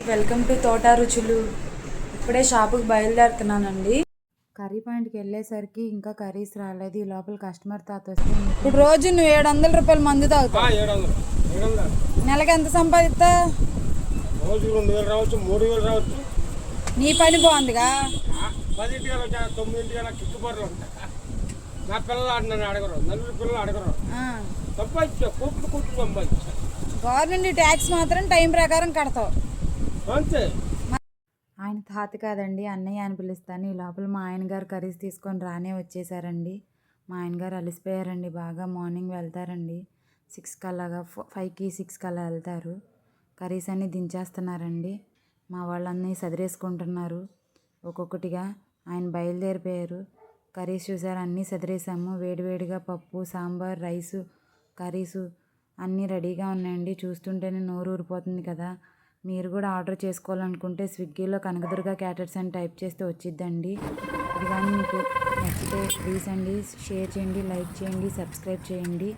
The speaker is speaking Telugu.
వెల్కమ్ టు తోట రుచులు. ఇప్పుడే షాపుకి బయలుదేరుతున్నానండి. కర్రీ పాయింట్కి వెళ్ళేసరికి ఇంకా కర్రీస్ రాలేదు. ఈ లోపల కస్టమర్ తాత వస్తే ఇప్పుడు రోజు నువ్వు 700 రూపాయలు మందు తాగుతావు. నెలకి ఎంత సంపాదిస్తా? రోజు 2000 రావచ్చు, 3000 రావచ్చు. నీ పని బాగుందిగా. 10 వచ్చా 9 కిక్కుబారులు ఉంటాయి. నా పిల్లలు నన్ను అడగరు, నలుగురు పిల్లలు అడగరు. సంపాదించా కూతురు సంపాదించా. గవర్నమెంట్ ట్యాక్స్ మాత్రం టైం ప్రకారం కడతావు అంతే. ఆయన తాత కాదండి, అన్నయ్య అని పిలుస్తాను. ఈ లోపల మా ఆయన గారు కర్రీస్ తీసుకొని రానే వచ్చేసారండి. మా ఆయన గారు అలసిపోయారండి బాగా. మార్నింగ్ వెళ్తారండి 6 కల్లాగా, 5కి 6 కల్లా వెళ్తారు. కర్రీస్ అన్నీ దించేస్తున్నారండి. మా వాళ్ళన్నీ సదిరేసుకుంటున్నారు ఒక్కొక్కటిగా. ఆయన బయలుదేరిపోయారు. కర్రీస్ చూసారు, అన్నీ సదిరేసాము. వేడివేడిగా పప్పు, సాంబార్, రైసు, కర్రీసు అన్నీ రెడీగా ఉన్నాయండి. చూస్తుంటేనే నోరు ఊరిపోతుంది కదా. మీరు కూడా ఆర్డర్ చేసుకోవాలనుకుంటే స్విగ్గీలో కనకదుర్గ క్యాటర్స్ అని టైప్ చేస్తే వచ్చిద్దండి. ఇది కానీ మీకు నచ్చితే ప్లీజ్ అండి షేర్ చేయండి, లైక్ చేయండి, సబ్స్క్రైబ్ చేయండి.